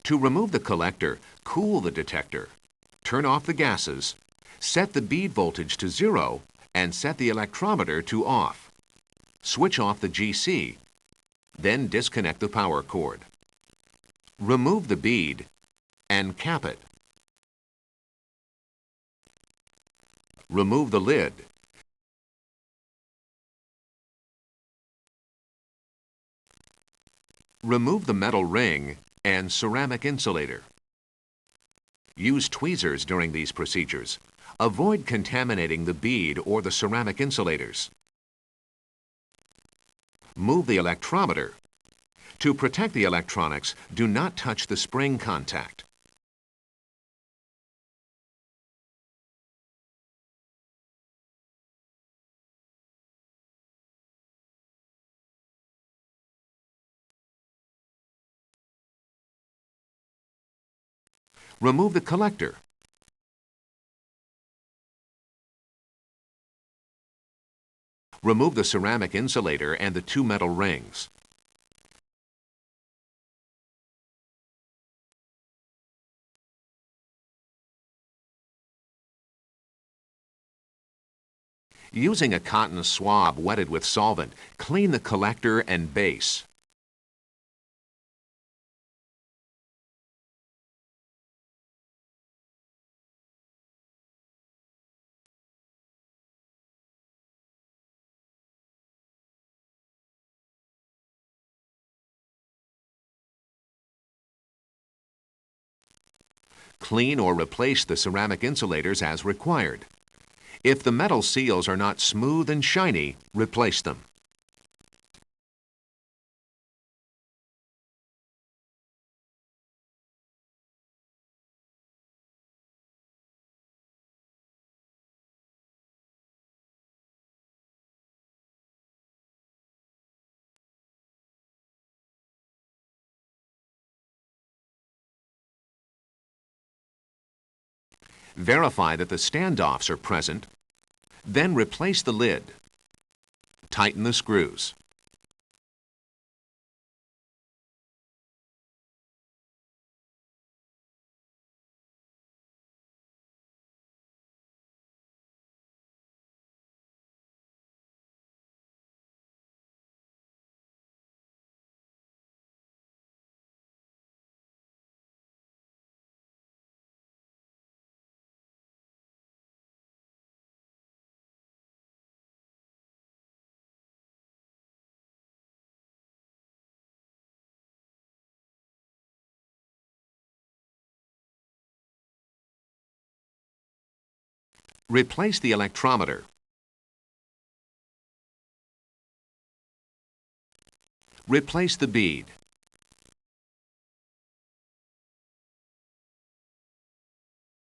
To remove the collector, cool the detector. Turn off the gases, set the bead voltage to 0, and set the electrometer to off. Switch off the GC, then disconnect the power cord. Remove the bead and cap it. Remove the lid. Remove the metal ring and ceramic insulator. Use tweezers during these procedures. Avoid contaminating the bead or the ceramic insulators. Move the electrometer. To protect the electronics, do not touch the spring contact. Remove the collector. Remove the ceramic insulator and the 2 metal rings. Using a cotton swab wetted with solvent, clean the collector and base. Clean or replace the ceramic insulators as required. If the metal seals are not smooth and shiny, replace them. Verify that the standoffs are present, then replace the lid. Tighten the screws. Replace the electrometer. Replace the bead.